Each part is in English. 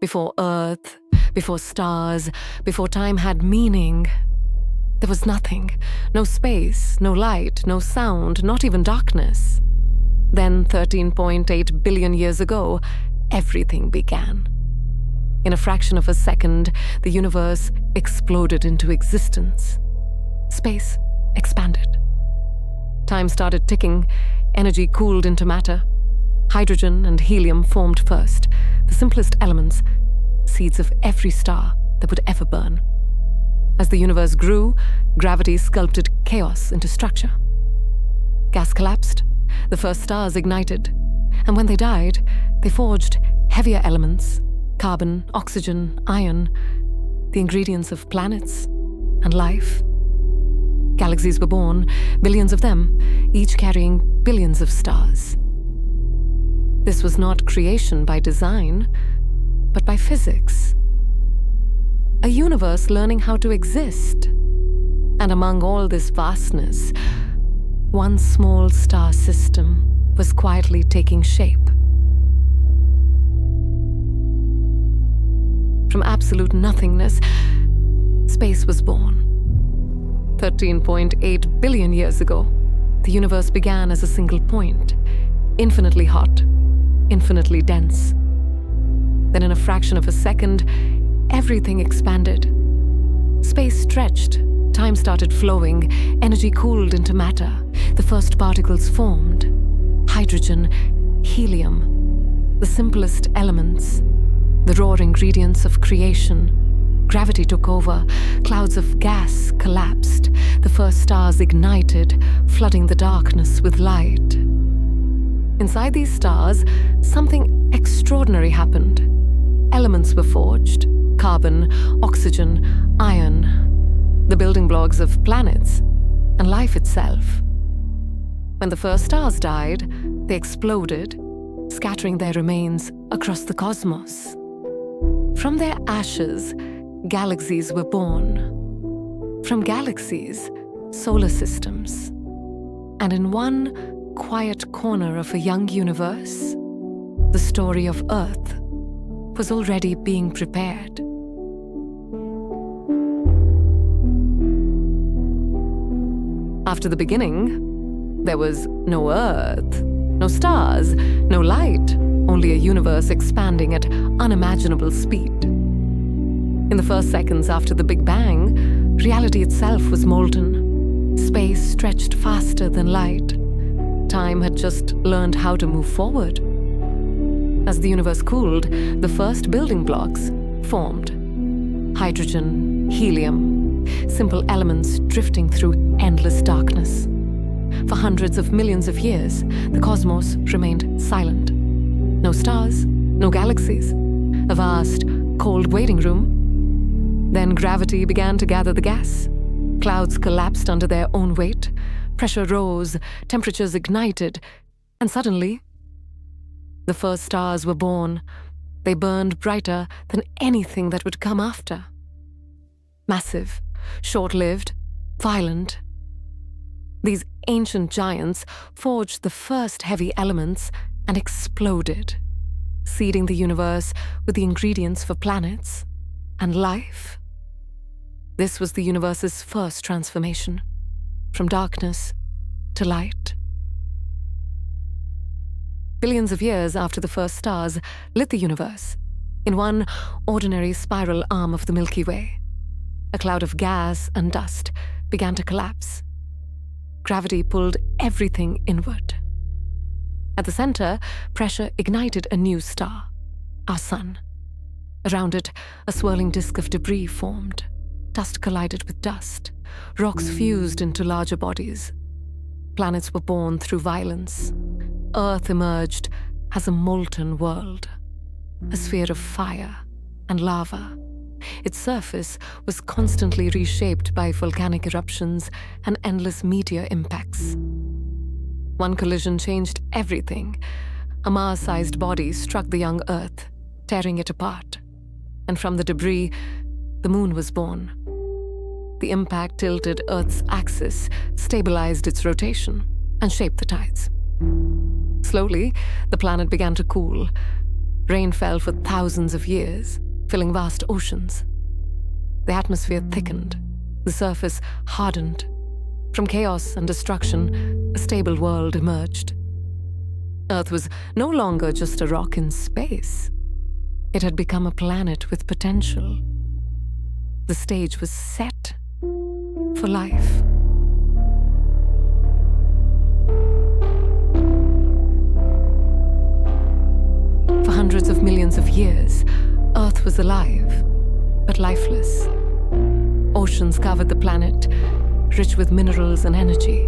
Before Earth, before stars, before time had meaning, there was nothing. No space, no light, no sound, not even darkness. Then, 13.8 billion years ago, everything began. In a fraction of a second, the universe exploded into existence. Space expanded. Time started ticking, energy cooled into matter. Hydrogen and helium formed first, the simplest elements, seeds of every star that would ever burn. As the universe grew, gravity sculpted chaos into structure. Gas collapsed, the first stars ignited, and when they died, they forged heavier elements, carbon, oxygen, iron, the ingredients of planets and life. Galaxies were born, billions of them, each carrying billions of stars. This was not creation by design, but by physics. A universe learning how to exist. And among all this vastness, one small star system was quietly taking shape. From absolute nothingness, space was born. 13.8 billion years ago, the universe began as a single point, infinitely hot, infinitely dense. Then in a fraction of a second, everything expanded. Space stretched, time started flowing, energy cooled into matter. The first particles formed. Hydrogen, helium, the simplest elements, the raw ingredients of creation. Gravity took over, clouds of gas collapsed, the first stars ignited, flooding the darkness with light. Inside these stars, something extraordinary happened. Elements were forged, carbon, oxygen, iron, the building blocks of planets, and life itself. When the first stars died, they exploded, scattering their remains across the cosmos. From their ashes, galaxies were born. From galaxies, solar systems. And in one quiet corner of a young universe, the story of Earth was already being prepared. After the beginning, there was no Earth, no stars, no light, only a universe expanding at unimaginable speed. In the first seconds after the Big Bang, reality itself was molten. Space stretched faster than light. Time had just learned how to move forward. As the universe cooled, the first building blocks formed. Hydrogen, helium, simple elements drifting through endless darkness. For hundreds of millions of years, the cosmos remained silent. No stars, no galaxies, a vast, cold waiting room. Then gravity began to gather the gas. Clouds collapsed under their own weight. Pressure rose, temperatures ignited, and suddenly, the first stars were born. They burned brighter than anything that would come after. Massive, short-lived, violent. These ancient giants forged the first heavy elements and exploded, seeding the universe with the ingredients for planets and life. This was the universe's first transformation, from darkness to light. Billions of years after the first stars lit the universe, in one ordinary spiral arm of the Milky Way, a cloud of gas and dust began to collapse. Gravity pulled everything inward. At the center, pressure ignited a new star, our sun. Around it, a swirling disk of debris formed. Dust collided with dust. Rocks fused into larger bodies. Planets were born through violence. Earth emerged as a molten world, a sphere of fire and lava. Its surface was constantly reshaped by volcanic eruptions and endless meteor impacts. One collision changed everything. A Mars-sized body struck the young Earth, tearing it apart. And from the debris, the moon was born. The impact tilted Earth's axis, stabilized its rotation, and shaped the tides. Slowly, the planet began to cool. Rain fell for thousands of years, filling vast oceans. The atmosphere thickened, the surface hardened. From chaos and destruction, a stable world emerged. Earth was no longer just a rock in space. It had become a planet with potential. The stage was set for life. For hundreds of millions of years, Earth was alive, but lifeless. Oceans covered the planet, rich with minerals and energy.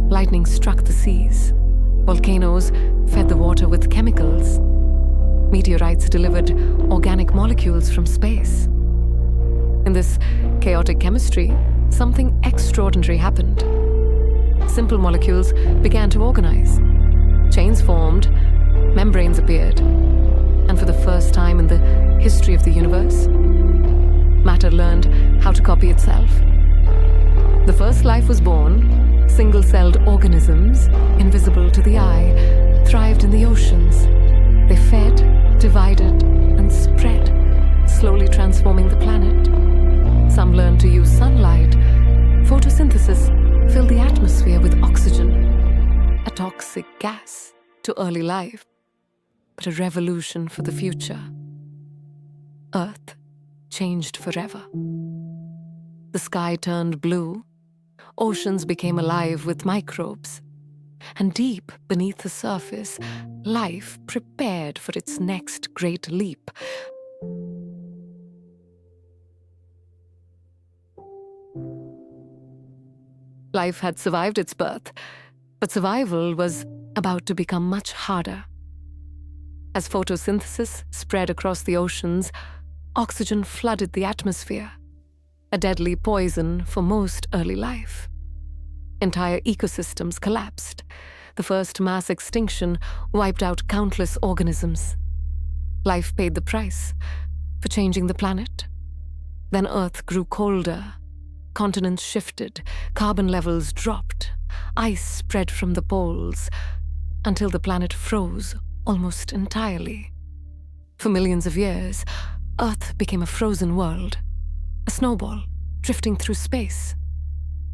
Lightning struck the seas. Volcanoes fed the water with chemicals. Meteorites delivered organic molecules from space. In this chaotic chemistry, something extraordinary happened. Simple molecules began to organize. Chains formed, membranes appeared, and for the first time in the history of the universe, matter learned how to copy itself. The first life was born, single-celled organisms, invisible to the eye, thrived in the oceans. They fed, divided, and spread, slowly transforming the planet. Some learned to use sunlight. Photosynthesis filled the atmosphere with oxygen, a toxic gas to early life, but a revolution for the future. Earth changed forever. The sky turned blue, oceans became alive with microbes, and deep beneath the surface, life prepared for its next great leap. Life had survived its birth, but survival was about to become much harder. As photosynthesis spread across the oceans, oxygen flooded the atmosphere, a deadly poison for most early life. Entire ecosystems collapsed. The first mass extinction wiped out countless organisms. Life paid the price for changing the planet. Then Earth grew colder. Continents shifted, carbon levels dropped, ice spread from the poles, until the planet froze almost entirely. For millions of years, Earth became a frozen world, a snowball drifting through space.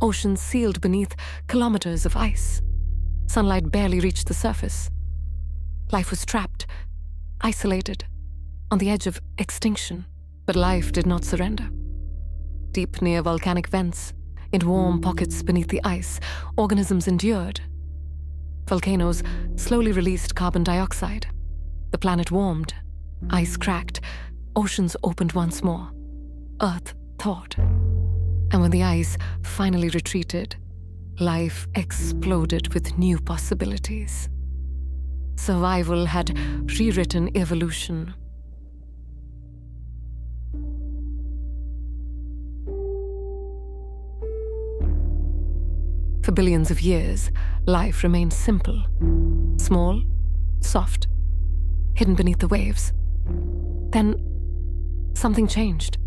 Oceans sealed beneath kilometers of ice. Sunlight barely reached the surface. Life was trapped, isolated, on the edge of extinction, but life did not surrender. Deep near volcanic vents, in warm pockets beneath the ice, organisms endured. Volcanoes slowly released carbon dioxide. The planet warmed, ice cracked, oceans opened once more. Earth thawed. And when the ice finally retreated, life exploded with new possibilities. Survival had rewritten evolution. For billions of years, life remained simple, small, soft, hidden beneath the waves. Then, something changed.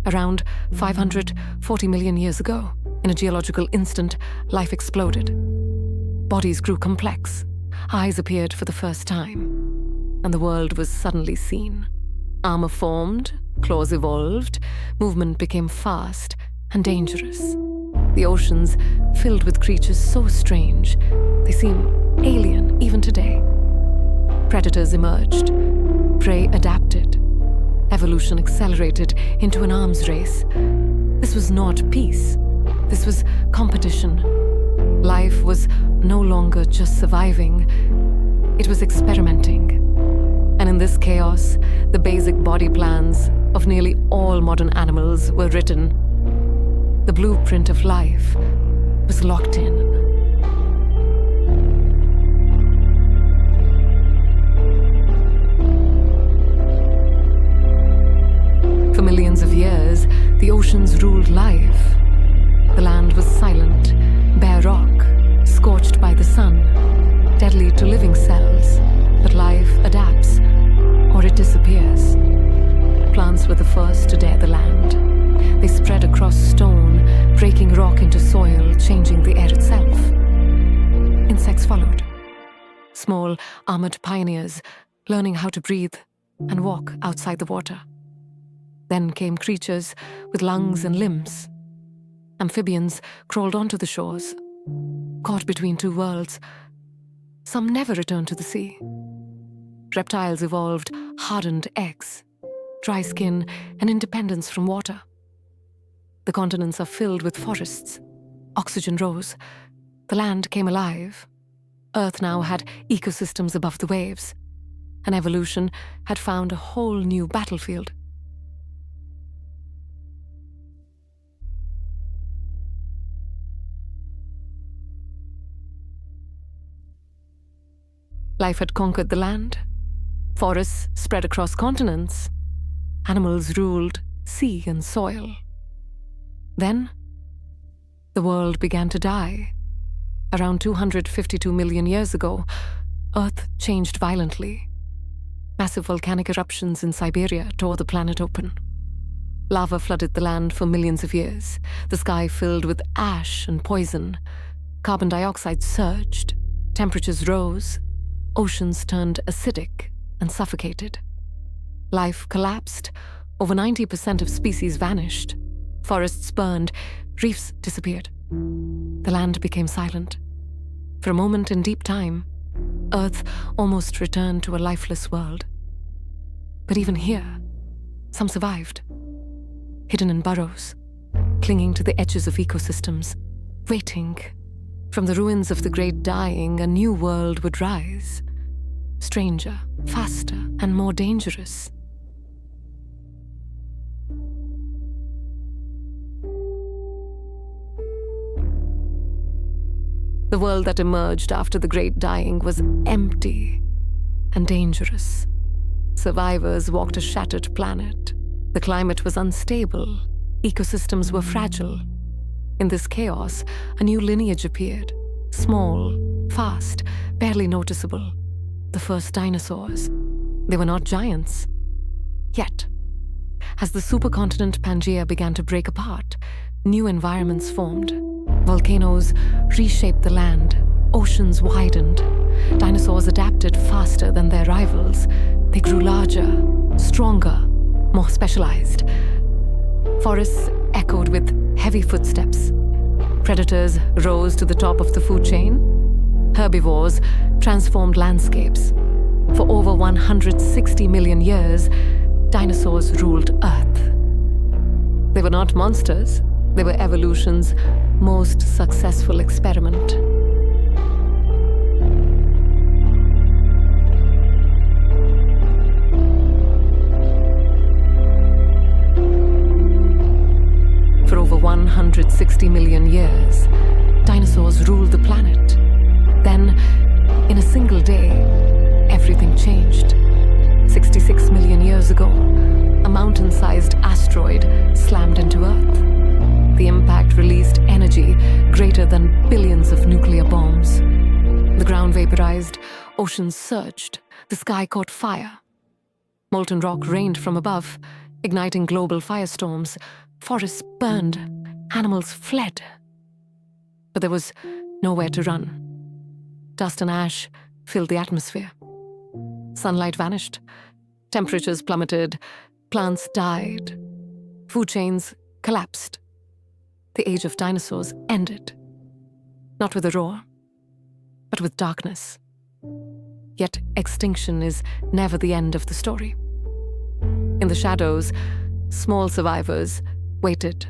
Around 540 million years ago, in a geological instant, life exploded. Bodies grew complex, eyes appeared for the first time, and the world was suddenly seen. Armor formed, claws evolved, movement became fast and dangerous. The oceans filled with creatures so strange, they seem alien even today. Predators emerged, prey adapted. Evolution accelerated into an arms race. This was not peace. This was competition. Life was no longer just surviving. It was experimenting. And in this chaos, the basic body plans of nearly all modern animals were written. The blueprint of life was locked in. For millions of years, the oceans ruled life. The land was silent, bare rock, scorched by the sun, deadly to living cells, but life adapts, or it disappears. Plants were the first to dare the land. They spread across stone, breaking rock into soil, changing the air itself. Insects followed. Small, armored pioneers, learning how to breathe and walk outside the water. Then came creatures with lungs and limbs. Amphibians crawled onto the shores, caught between two worlds. Some never returned to the sea. Reptiles evolved hardened eggs, dry skin, and independence from water. The continents are filled with forests. Oxygen rose. The land came alive. Earth now had ecosystems above the waves, and evolution had found a whole new battlefield. Life had conquered the land. Forests spread across continents. Animals ruled sea and soil. Then, the world began to die. Around 252 million years ago, Earth changed violently. Massive volcanic eruptions in Siberia tore the planet open. Lava flooded the land for millions of years, the sky filled with ash and poison. Carbon dioxide surged, temperatures rose, oceans turned acidic and suffocated. Life collapsed, over 90% of species vanished. Forests burned, reefs disappeared. The land became silent. For a moment in deep time, Earth almost returned to a lifeless world. But even here, some survived, hidden in burrows, clinging to the edges of ecosystems, waiting. From the ruins of the great dying, a new world would rise, stranger, faster, and more dangerous. The world that emerged after the great dying was empty and dangerous. Survivors walked a shattered planet. The climate was unstable. Ecosystems were fragile. In this chaos, a new lineage appeared. Small, fast, barely noticeable. The first dinosaurs. They were not giants. Yet, as the supercontinent Pangaea began to break apart, new environments formed. Volcanoes reshaped the land. Oceans widened. Dinosaurs adapted faster than their rivals. They grew larger, stronger, more specialized. Forests echoed with heavy footsteps. Predators rose to the top of the food chain. Herbivores transformed landscapes. For over 160 million years, dinosaurs ruled Earth. They were not monsters. They were evolution's most successful experiment. For over 160 million years, dinosaurs ruled the planet. Then, in a single day, everything changed. 66 million years ago, a mountain-sized asteroid slammed into Earth. The impact released energy greater than billions of nuclear bombs. The ground vaporized, oceans surged, the sky caught fire. Molten rock rained from above, igniting global firestorms. Forests burned, animals fled. But there was nowhere to run. Dust and ash filled the atmosphere. Sunlight vanished, temperatures plummeted, plants died, food chains collapsed. The age of dinosaurs ended, not with a roar, but with darkness. Yet extinction is never the end of the story. In the shadows, small survivors waited.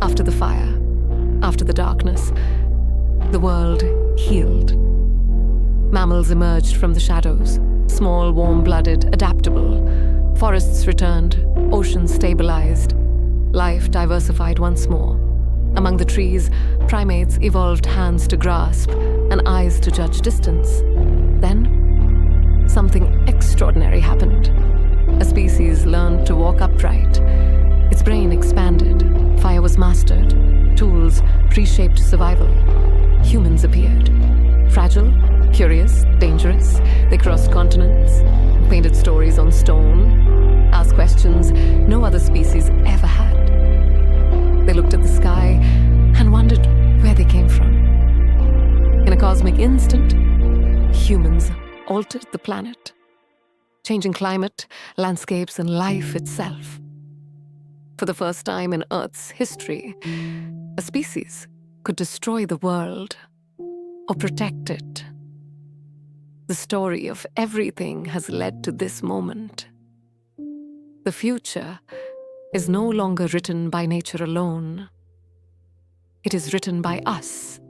After the fire, after the darkness, the world healed. Mammals emerged from the shadows, small, warm-blooded, adaptable. Forests returned, oceans stabilized. Life diversified once more. Among the trees, primates evolved hands to grasp and eyes to judge distance. Then, something extraordinary happened. A species learned to walk upright. Its brain expanded. Fire was mastered. Tools reshaped survival. Humans appeared. Fragile, curious, dangerous. They crossed continents, painted stories on stone, asked questions no other species ever had. They looked at the sky and wondered where they came from. In a cosmic instant, humans altered the planet, changing climate, landscapes, and life itself. For the first time in Earth's history, a species could destroy the world or protect it. The story of everything has led to this moment. The future is no longer written by nature alone. It is written by us.